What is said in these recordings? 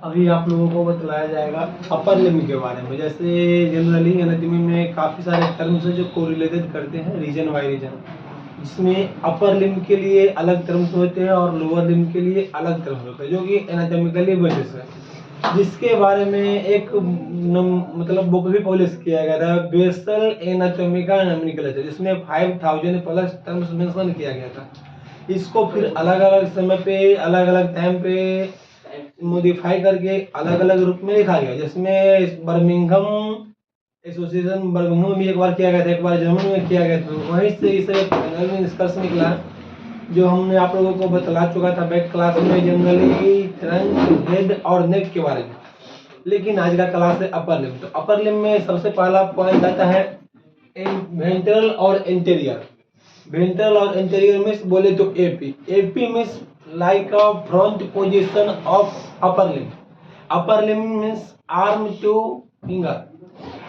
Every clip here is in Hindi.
अभी आप लोगों को बतलाया जाएगा अपर लिम्ब के बारे में। जैसे जनरली एनाटॉमी में काफ़ी सारे टर्म्स हैं जो कोरिलेटेड करते हैं रीजन बाय रीजन, जिसमें अपर लिम्ब के लिए अलग टर्म्स होते हैं और लोअर लिम्ब के लिए अलग टर्म्स होते हैं, जो कि एनाटॉमिकली बेसिस है, जिसके बारे में एक मतलब बुक भी पब्लिश किया गया था, बेसल एनाटॉमिका नोमेनक्लेचर, जिसमें 5000 प्लस टर्म्स मेंशन किया गया था। इसको फिर अलग अलग समय पे अलग अलग टाइम पे मॉडिफाई करके अलग अलग रूप में लिखा गया, जिसमें बर्मिंघम एसोसिएशन बर्मिंघम में भी एक बार किया गया था, एक बार जर्मनी में किया गया था। वहीं से इसे फाइनल में निष्कर्ष निकला जो हमने आप लोगों को बतला चुका था बैक क्लास में, जनरली ट्रंक, हेड और नेक के बारे में। लेकिन आज का क्लास है अपर लिम्ब। तो अपर लिम्ब में सबसे पहला पॉइंट आता है वेंट्रल और इंटीरियर। वेंट्रल और इंटीरियर मीन्स बोले तो AP. AP means like a front position of upper limb. Upper limb means arm to finger,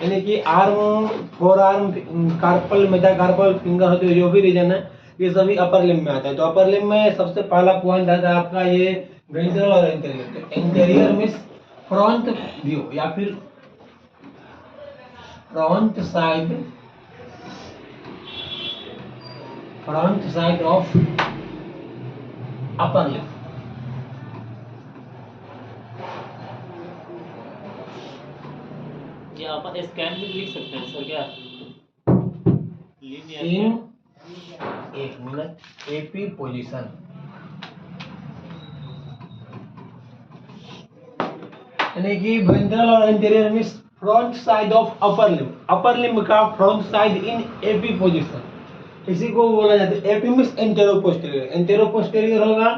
यानी कि arm, forearm, carpal, metacarpal finger होते हैं, जो भी रीजन है ये सभी अपर लिम्ब में आता है। तो अपर लिम्ब में सबसे पहला पॉइंट आता है आपका ये वेंट्रल और इंटीरियर। तो इंटीरियर मीन्स फ्रंट व्यू या फिर front side of upper limb. ये अपन स्कैन में लिख सकते हैं सर क्या? इन एक मिनट एपी पोजीशन, यानी कि वेंट्रल और interior means front side of upper limb. Upper limb का front side in AP position, इसी को बोला जाता है। AP means antero posterior. Antero posterior होगा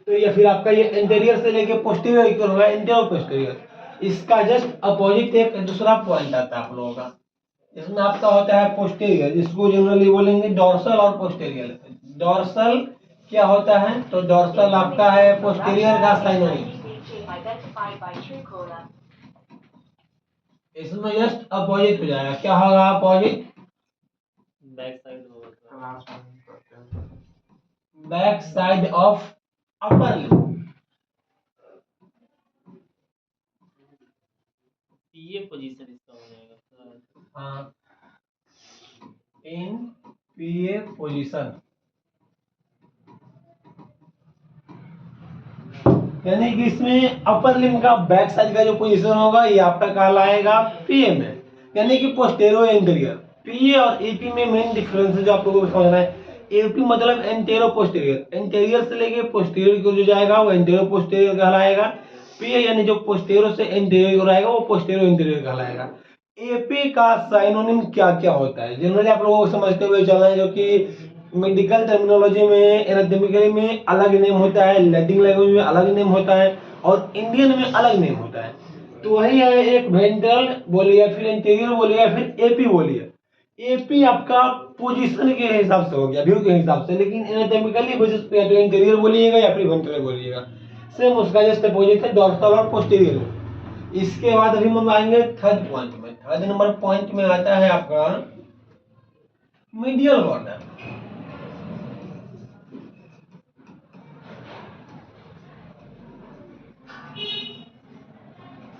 तो या फिर आपका ये इंटीरियर से लेके पोस्टीरियर की होगा एंटेरो पोस्टीरियर। इसका जस्ट अपोजिट एक दूसरा पॉइंट आता है आप लोगों का, इसमें आपका होता है पोस्टीरियर, जिसको जनरली बोलेंगे डॉर्सल और पोस्टीरियर। डॉर्सल क्या होता है? तो डॉर्सल आपका है पोस्टीरियर का साइनोनिम। इसमें जस्ट अपोजिट हो जाएगा, क्या होगा अपोजिट? बैक साइड होगा, back side of upper limb. ये पोजीशन इसका हो जाएगा सर। हाँ, इन पीए पोजीशन, यानी कि इसमें अपर लिम्ब का बैक साइड का जो पोजीशन होगा ये आपका कहलाएगा पीए में, यानी कि पोस्टेरो इंटीरियर। पीए और एपी में मेन डिफरेंस जो आप लोगों को समझना है, एपी मतलब एंटेरो पोस्टीरियर, एंटीरियर से लेके पोस्टीरियर को जो जाएगा वो एंटेरो पोस्टीरियर कहलाएगा। पीए यानी जो पोस्टेरो से एंटीरियर को रहेगा वो पोस्टेरो इंटीरियर कहलाएगा। एपी का साइनोनिम क्या क्या होता है जनरली आप लोगों को समझते हुए चलना है, जो कि मेडिकल टर्मिनोलॉजी में, एनाटॉमिकली में अलग नेम होता है, लैटिन लैंग्वेज में अलग नेम होता है और इंडियन में अलग नेम होता है। तो वही है, एक वेंट्रल बोलिए, फिर इंटीरियर बोलिए, फिर एपी बोलिए। एपी आपका पोजीशन के हिसाब से हो गया, व्यू के हिसाब से, लेकिन एनाटॉमिकली बेसिस पे या तो इंटीरियर बोलिएगा या फिर वेंट्रल बोलिएगा। सेम उसका जस्ट अपोजिट है डॉर्सल और पोस्टीरियर। इसके बाद अभी हम आएंगे थर्ड पॉइंट में। थर्ड नंबर पॉइंट में आता है आपका मीडियल बॉर्डर।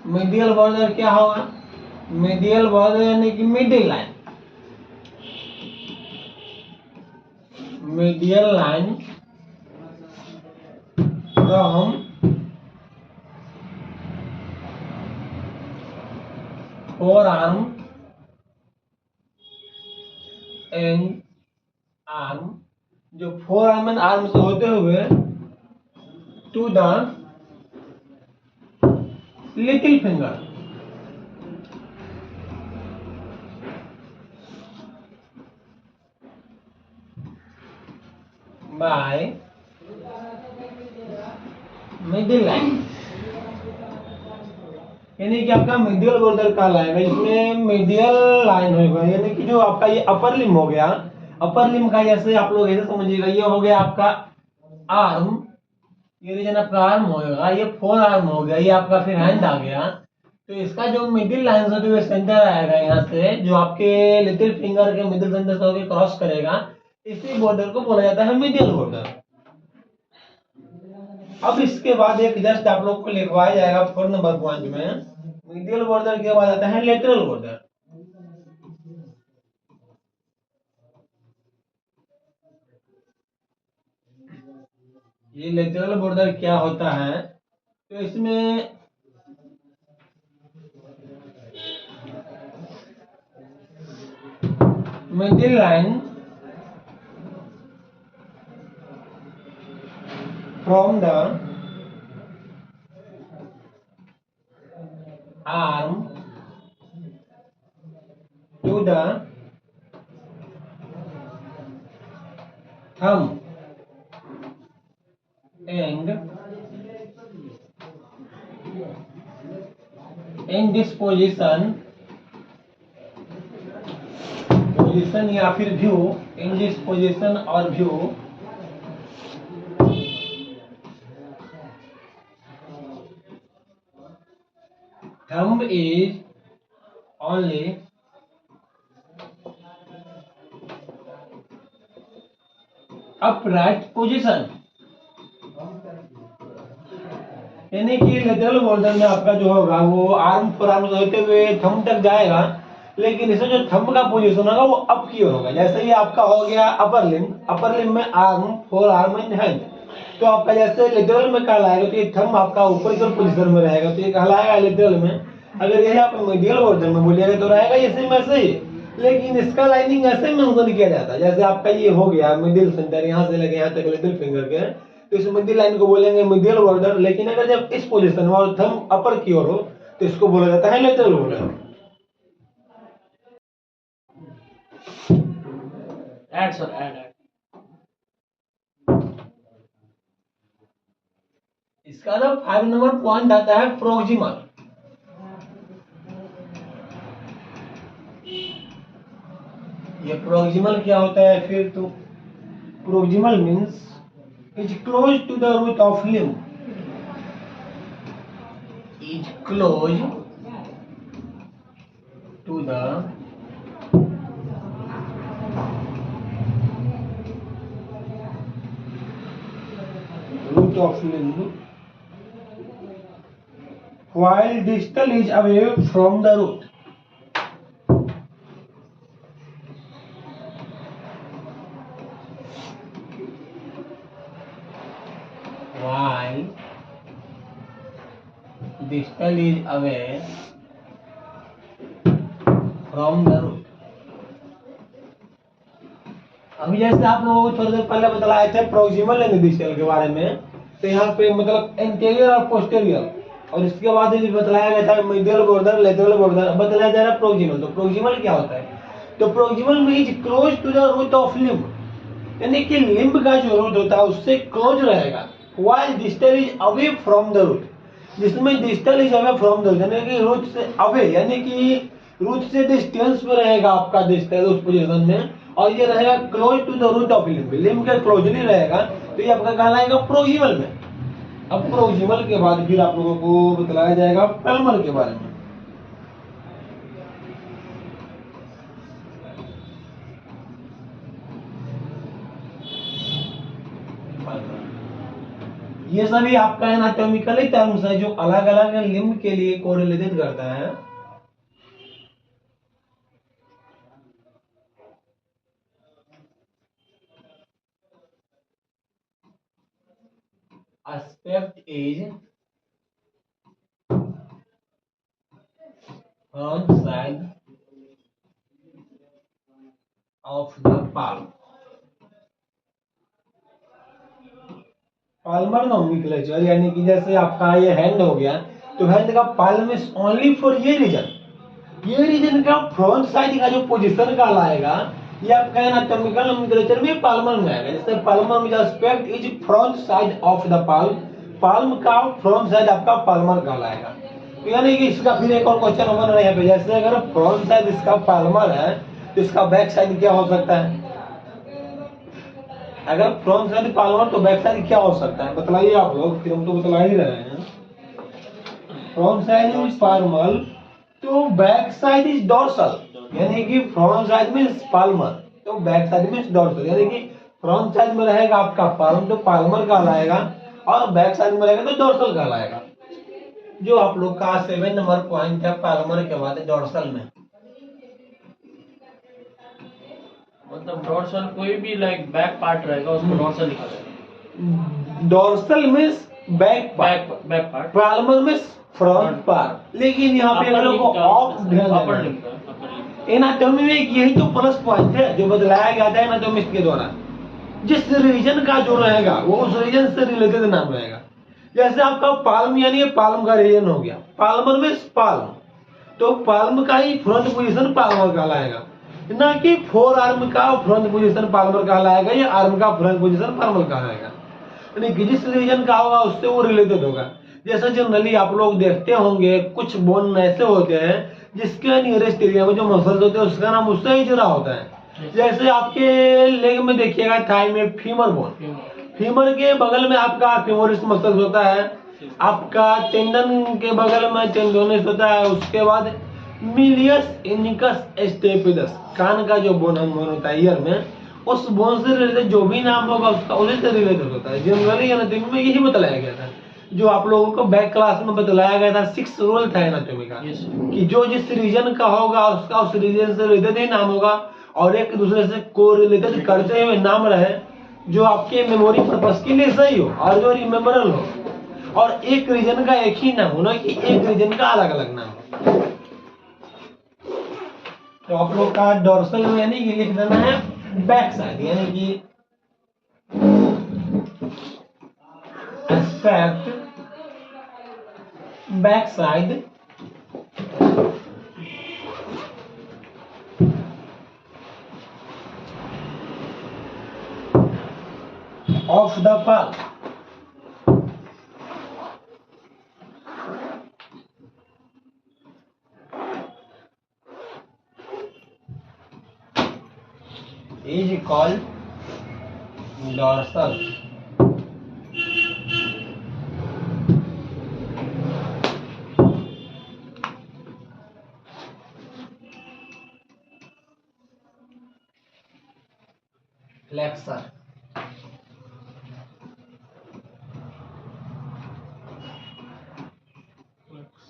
मीडियल बॉर्डर क्या होगा? मीडियल बॉर्डर यानी कि middle line. Medial line from forearm and arm, जो फोर आर्म एंड आर्म से होते हुए to the little finger, by middle line, यानी कि आपका मीडियल बॉर्डर कहलाएगा। इसमें मीडियल लाइन होगा, यानी कि जो आपका ये अपर लिम्ब हो गया, अपर लिम्ब का जैसे आप लोग ऐसे समझिएगा, ये हो गया आपका आर्म, ये रीजन आपका आर्म होगा, ये फोर आर्म हो गया, ये आपका फिर हैंड आ गया। तो इसका जो मिडिल लाइन से जो सेंटर आएगा यहाँ से, जो आपके लिटिल फिंगर के मिडिल सेंटर से होकर क्रॉस करेगा, इसी बॉर्डर को बोला जाता है मिडियल बॉर्डर। अब इसके बाद एक जस्ट आप लोग को लिखवाया जाएगा 4 नंबर पॉइंट में, मीडियल बॉर्डर के बाद आता है लेटरल बॉर्डर। ये लेटरल बॉर्डर क्या होता है, तो इसमें middle line from the arm to the thumb and in this position या फिर व्यू, इन दिस पोजीशन और view thumb is only upright position, यानी कि लेटरल बॉर्डर में आपका जो होगा वो आर्म फोर आर्म होते हुए थंब तक जाएगा, लेकिन इसमें जो थंब का पोजीशन होगा वो अप की ओर होगा। जैसे ये आपका हो गया अपर लिम्ब में arm forearm and hand, तो आपका जैसे लेटरल में कहलाएगा तो ये थंब आपका ऊपर की पोजीशन में रहेगा, तो ये कहलाएगा लेटरल में। अगर यही आप मीडियल बॉर्डर में बोलिएगा तो रहेगा ये सेम ऐसे ही, लेकिन इसका लाइनिंग ऐसे मेंशन किया जाता है। जैसे आपका ये हो गया मिडिल सेंटर, यहाँ से लेके यहाँ तक लिटिल फिंगर के, तो इस मिडिल लाइन को बोलेंगे मिडियल बॉर्डर। लेकिन अगर जब इस पोजीशन में और थंब अपर की ओर हो तो इसको बोला जाता है lateral border. Add sir add. इसका जो 5 नंबर पॉइंट आता है प्रोक्सिमल। ये प्रोक्सिमल क्या होता है फिर, तो proximal means is close to the root of limb, is close to the root of limb while distal is away from the root. While distal is away from the root. अभी जैसे आप लोगों को थोड़ी देर पहले बताया था प्रोक्सिमल एंड डिस्टल के बारे में, तो यहाँ पे मतलब एंटीरियर और पोस्टीरियर, और इसके बाद भी बताया गया था मीडियल बॉर्डर लेटरल बॉर्डर। बताया जा रहा है प्रोक्सिमल। तो प्रोक्सिमल क्या होता है, तो proximal means close to the root of limb, यानी कि लिम्ब का जो रूट होता है उससे क्लोज रहेगा। While distal is away from the root, जिसमें distal is away from the root यानी कि रूट से अवे, यानी कि रूट से डिस्टेंस में रहेगा आपका डिस्टल उस पोजीशन में, और ये रहेगा close to the root of limb, limb के क्लोजली रहेगा, तो ये आपका कहलाएगा प्रोक्सिमल में। अब प्रोक्सिमल के बाद फिर आप लोगों को बताया जाएगा पैल्मर के बारे में। ये सभी आपका एनाटॉमिकली टर्म्स है जो अलग अलग लिम्ब के लिए कोरिलेटेड करता है। Aspect is front side of the palm. Palmer nomenclature, यानी कि जैसे आपका ये हैंड हो गया, तो हैंड का पाल्म इज ओनली फॉर ये रीजन का फ्रंट साइड का जो पोजीशन का लाएगा ये आपका एनाटॉमिकल नोमेनक्लेचर में पाल्मर में आएगा। जैसे पाल्मर में aspect is front side of the palm, palm का फ्रंट साइड आपका पाल्मर कहलाएगा। तो यानी कि इसका फिर एक और क्वेश्चन बन रहा है यहाँ पे, जैसे अगर फ्रंट साइड इसका पाल्मर है तो इसका बैक साइड क्या हो सकता है। अगर फ्रंट साइड पाल्मर तो बैक साइड क्या हो सकता है, बतलाइए आप लोग, फिर हम तो बतला ही रहे हैं। फ्रंट साइड इज पाल्मर तो बैक साइड इज डोर्सल, यानी कि फ्रंट साइड में पाल्मर तो बैक साइड में डोर्सल, यानी कि फ्रंट साइड में रहेगा आपका पाल्म तो पाल्मर कहलाएगा, और बैक साइड में रहेगा तो डोर्सल कहलाएगा। जो आप लोग का 7 नंबर पॉइंट है पालमर के बाद डोर्सल में। मतलब डोर्सल कोई भी लाइक बैक पार्ट रहेगा उसको डोर्सल लिखा जाएगा। Dorsal means back part, back part, Palmer means front part. लेकिन यहाँ पे हम लोग को ऑफ ध्यान देना अपर है। लिम्ब का। एनाटॉमी में यही तो प्लस पॉइंट है जो बदलाया गया था एनाटॉमिस्ट के द्वारा। जिस रीजन का जो रहेगा वो उस रीजन से रिलेटेड नाम रहेगा। जैसे आपका पाल्म यानी पाल्म का रीजन हो गया, पाल्मर में पाल्म, तो पाल्म का ही फ्रंट पोजीशन पाल्मर कहलाएगा, ना कि फोर आर्म का फ्रंट पोजीशन पाल्मर कहलाएगा या आर्म का फ्रंट पोजीशन पाल्मर कहलाएगा। यानी कि जिस रीजन का होगा उससे वो रिलेटेड होगा। जैसे जनरली आप लोग देखते होंगे कुछ बोन ऐसे होते हैं जिसके नियरेस्ट एरिया में जो मसल्स होते हैं उसका नाम उससे ही जुड़ा होता है। जैसे आपके लेग में देखिएगा थाई में फीमर बोन, फीमर के बगल में आपका फेमोरिस मसल्स होता है, आपका टेंडन के बगल में टेंडोनिस होता है, उसके बाद मिलियस इनिकस स्टेपिडस कान का जो बोन हम होता है ईयर में, उस बोन से रिलेटेड जो भी नाम होगा उसका उसी से रिलेटेड होता है। जनरली एनाटॉमी में यही बताया गया था जो आप लोगों को बैक क्लास में बतलाया गया था। 6 रूल था एनाटॉमी का कि जो जिस रीजन का होगा उसका उस रीजन से रिलेटेड ही नाम होगा और एक दूसरे से कोरिलेटेड करते हुए नाम रहे जो आपके मेमोरी पर्पस के लिए सही हो और जो रिमेम्बरल हो, और एक रीजन का एक ही नाम हो, ना कि एक रीजन का अलग अलग नाम हो। तो आप लोग का डोर्सल में यानी कि लिख देना है बैक साइड, यानी कि aspect back side of the Pal. is called dorsal. Flexor.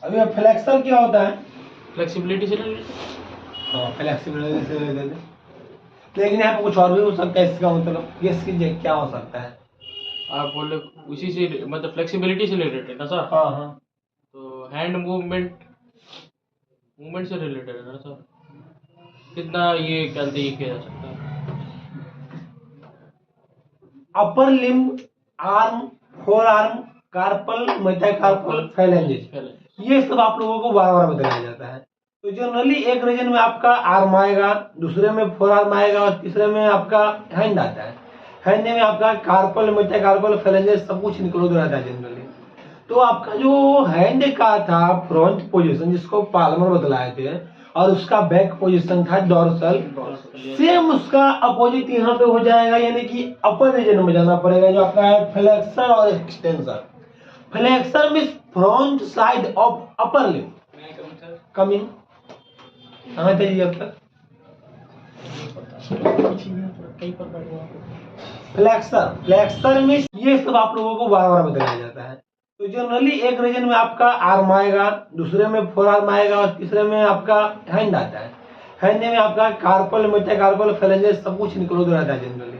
अभी अब फ्लेक्सर क्या होता है? फ्लेक्सिबिलिटी से रिलेटेड। हाँ, फ्लेक्सिबिलिटी से रिलेटेड। लेकिन यहाँ पे कुछ और भी हो सकता है, इसका मतलब गेस कीजिए क्या हो सकता है। आप बोले उसी से मतलब फ्लेक्सिबिलिटी से रिलेटेड ना सर? हाँ हाँ, तो हैंड मूवमेंट से रिलेटेड है ना सर? कितना ये कहते ये किया जा सकता है? Upper limb, arm, forearm, carpal, metacarpal, phalanges, ये सब आप लोगों को बार बार बताया जाता है। तो जनरली एक रीजन में आपका आर्म आएगा, दूसरे में फोर आर्म आएगा और तीसरे में आपका हैंड आता है। हैंड में आपका कार्पल, मेटाकार्पल, फेलेंजेस सब कुछ इंक्लूड रहता है जनरली। तो आपका जो हैंड का था फ्रंट पोजीशन जिसको पाल्मर बतलाए थे और उसका बैक पोजीशन था डोर्सल, सेम उसका अपोजिट यहाँ पे हो जाएगा, यानी कि अपर रीजन में जाना पड़ेगा जो आपका है फ्लेक्सर और extensor. Flexor means front side of upper limb. Coming कहाँ थे अब तक? फ्लेक्सर में ये सब आप लोगों को बार बार बताया जाता है। तो जनरली एक रीजन में आपका आर्म आएगा, दूसरे में फोर आर्म आएगा और तीसरे में आपका हैंड आता है। हैंड में आपका कार्पल, मेटाकार्पल, फेलेंजेस सब कुछ इंक्लूड रहता है जनरली।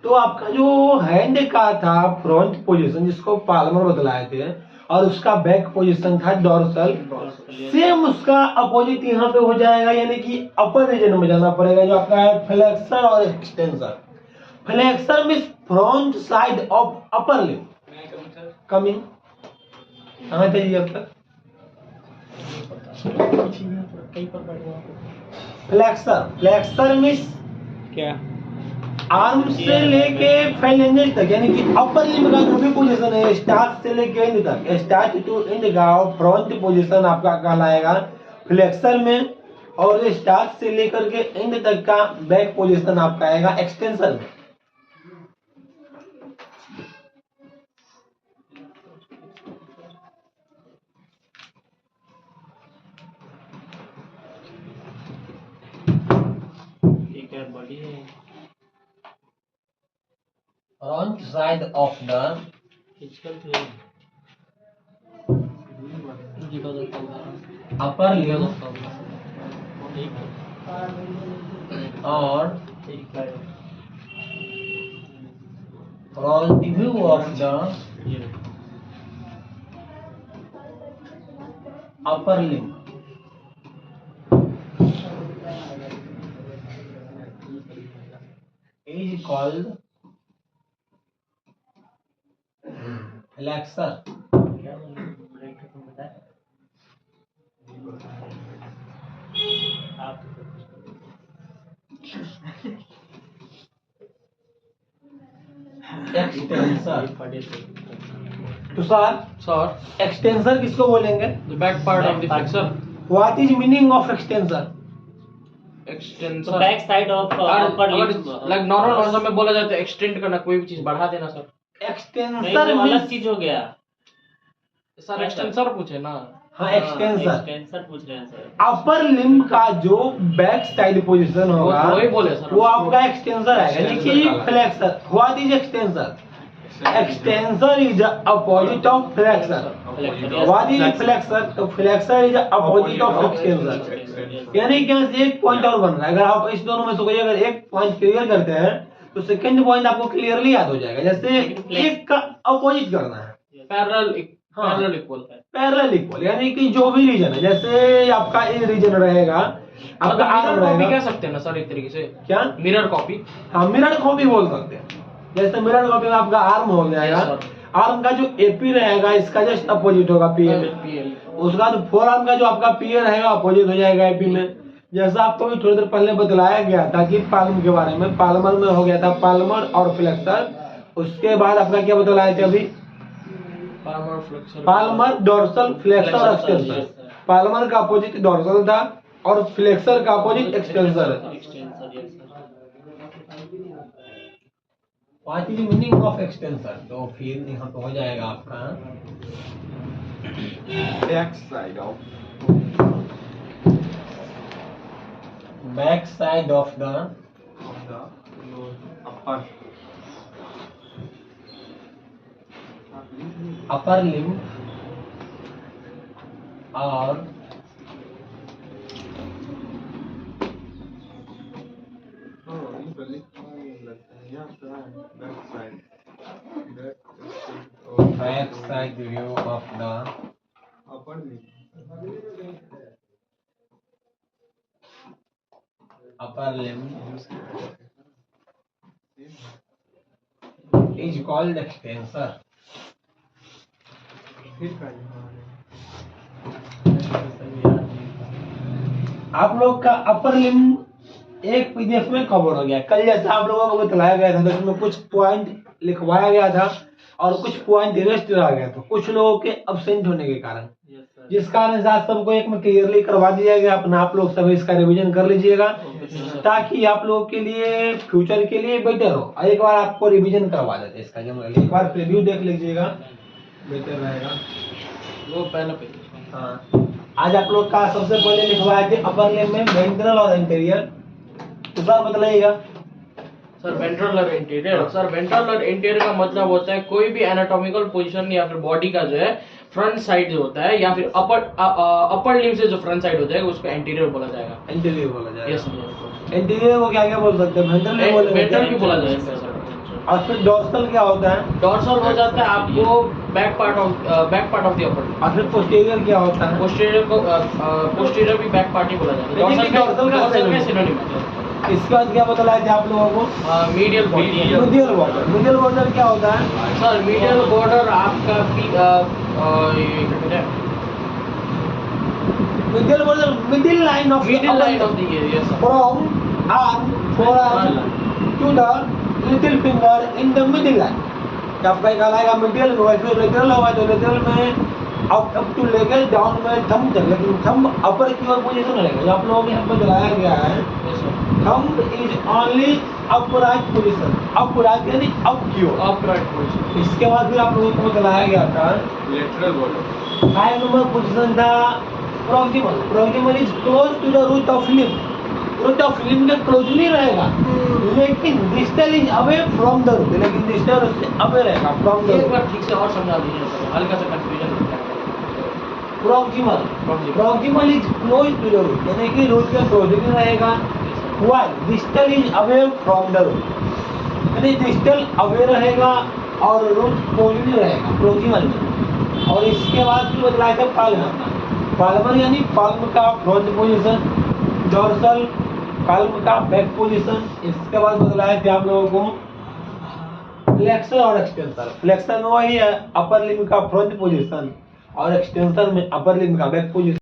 तो आपका जो हैंड का था फ्रंट पोजीशन जिसको पाल्मर बतलाए थे और उसका बैक पोजीशन था डोर्सल, सेम उसका अपोजिट यहाँ पे हो जाएगा, यानी कि अपर रीजन में जाना पड़ेगा जो आपका है फ्लेक्सर और extensor. Flexor means front side of upper limb. Coming कहाँ थे अब तक? फ्लेक्सर मींस क्या? आर्म से लेके फेलेंजेस तक, यानी कि अपर लिम्ब का जो भी पोजीशन है स्टार्ट से लेके एंड तक, स्टार्ट टू एंड का फ्रंट पोजीशन आपका कहलाएगा फ्लेक्सर में, और स्टार्ट से लेकर के एंड तक का बैक पोजीशन आपका आएगा एक्सटेंशन में। बॉडी है front side of the upper limb और from the view of the upper limb is called flexor. Extensor. तो सर एक्सटेंसर किसको बोलेंगे? The back part of the flexor. What is meaning of extensor? Extensor. So back side of upper limb. like normal भाषा में बोला जाता है extend करना, कोई भी चीज बढ़ा देना सर। नहीं, एक्सटेंसर वो अलग चीज हो गया सर एक्सटेंसर पूछे ना। हाँ एक्सटेंसर। एक्सटेंसर पूछ रहे हैं सर। अपर लिम्ब का जो बैक साइड पोजीशन होगा वही बोले सर। वो आपका एक्सटेंसर है, यानी कि flexor. What is extensor? Extensor is opposite of flexor. What is flexor? तो flexor is opposite of extensor. यानी कि यहाँ से एक पॉइंट और बन रहा है। अगर आप इस दोनों में से कोई अगर एक पॉइंट क्लियर करते हैं तो सेकंड पॉइंट आपको क्लियरली याद हो जाएगा। जैसे एक का अपोजिट करना है, पैरेलल इक्वल। पैरेलल इक्वल, यानी कि जो भी रीजन है, जैसे आपका ए रीजन रहेगा, आपका आर्म मिरर कॉपी रहेगा। कह सकते हैं ना सर एक तरीके से। क्या? Mirror copy. हाँ मिरर कॉपी बोल सकते हैं। जैसे मिरर कॉपी में आपका आर्म हो जाएगा, आर्म का जो एपी रहेगा इसका जस्ट अपोजिट होगा पीएल। उसका बाद फोर आर्म का जो आपका पीएल रहेगा अपोजिट हो जाएगा एपी में। जैसा आपको भी थोड़ी देर पहले बतलाया गया था कि पाल्म के बारे में, पाल्मर में हो गया था पाल्मर और फ्लेक्सर। उसके बाद आपका क्या बतलाया था अभी? पाल्मर, डोर्सल, फ्लेक्सर और एक्सटेंसर। पाल्मर का अपोजिट डोर्सल था और फ्लेक्सर का अपोजिट एक्सटेंसर है। What is meaning of extensor? तो फिर यहाँ पे हो जाएगा आपका back side of the upper limb और back side view of the upper limb is called extensor. आप लोग का अपर लिम्ब एक पीडीएफ में कवर हो गया। कल जैसा आप लोगों को बतलाया गया था तो उसमें कुछ पॉइंट लिखवाया गया था और कुछ पॉइंट रेस्ट रह गया था कुछ लोगों के अब्सेंट होने के कारण, जिस कारण से आज सबको एक में क्लियरली करवा दिया गया। अपना आप लोग सब इसका रिवीजन कर लीजिएगा ताकि आप लोगों के लिए फ्यूचर के लिए बेटर हो। एक बार आपको रिवीजन करवा देते हैं इसका, जनरली एक बार प्रीव्यू देख लीजिएगा, बेटर रहेगा। वो पहला पेज। हाँ आज आप लोग का सबसे पहले लिखवाया थे अपर लिम्ब में वेंट्रल और इंटीरियर। तो सर बताइएगा सर वेंट्रल और इंटीरियर। सर वेंट्रल और इंटीरियर का मतलब होता है कोई भी एनाटॉमिकल पोजीशन या फिर बॉडी का जो है फ्रंट साइड जो होता है या फिर अपर लिम्ब से जो फ्रंट साइड हो जाएगा उसको एंटीरियर बोला जाएगा। इंटीरियर बोला जाएगा। यस इंटीरियर को क्या क्या बोल सकते हैं? वेंट्रल भी बोला जाएगा सर। और फिर डॉर्सल क्या होता है? डॉर्सल हो जाता है आपको बैक पार्ट ऑफ द अपर। और फिर पोस्टीरियर क्या होता है? पोस्टीरियर भी बैक पार्ट ही बोला जाता है। डॉर्सल का सिनोनिम है। इसके बाद क्या बताया था आप लोगों को? Medial border. मीडियल बॉर्डर क्या होता है? सर मीडियल बॉर्डर आपका medial border middle line of the ear from arm forearm to the little finger in the middle line. आपका कहलाएगा मिडियल में, फिर लेटरल होगा तो लेटरल में अप टू लेकर डाउन में थंब तक, लेकिन थंब अपर की ओर पोजीशन रहेगा। जो आप लोगों को यहाँ पर दिलाया गया है thumb is only upright position. Upright यानी अप की ओर, अपराइट पोजीशन। इसके बाद फिर आप लोगों को दिलाया गया था लेटरल बॉर्डर। 5 नंबर पोजीशन था proximal. Proximal is close to the root of limb. Root of limb के क्लोजली रहेगा, लेकिन distal is away from the root, लेकिन डिस्टल उससे अवे रहेगा फ्रॉम द एक रूट। बार ठीक से और समझा दीजिए सर, हल्का सा कंफ्यूजन हो गया। Proximal, Proximal. Proximal is close to the root, यानी कि रूट के क्लोजली रहेगा, while distal is away from the root, यानी डिस्टल अवे रहेगा और रूट क्लोजली रहेगा प्रॉक्सिमल में। और इसके बाद फिर बदलाया था पाल्मर, पाल्मर यानी पाल्म का फ्रंट पोजीशन, डोर्सल पाल्म का बैक पोजीशन। इसके बाद बदलाया थे आप लोगों को फ्लेक्सर और एक्सटेंसर। फ्लेक्सर में वही है अपर लिम्ब का फ्रंट पोजीशन और एक्सटेंशन में अपर लिम्ब का बैक पोजीशन।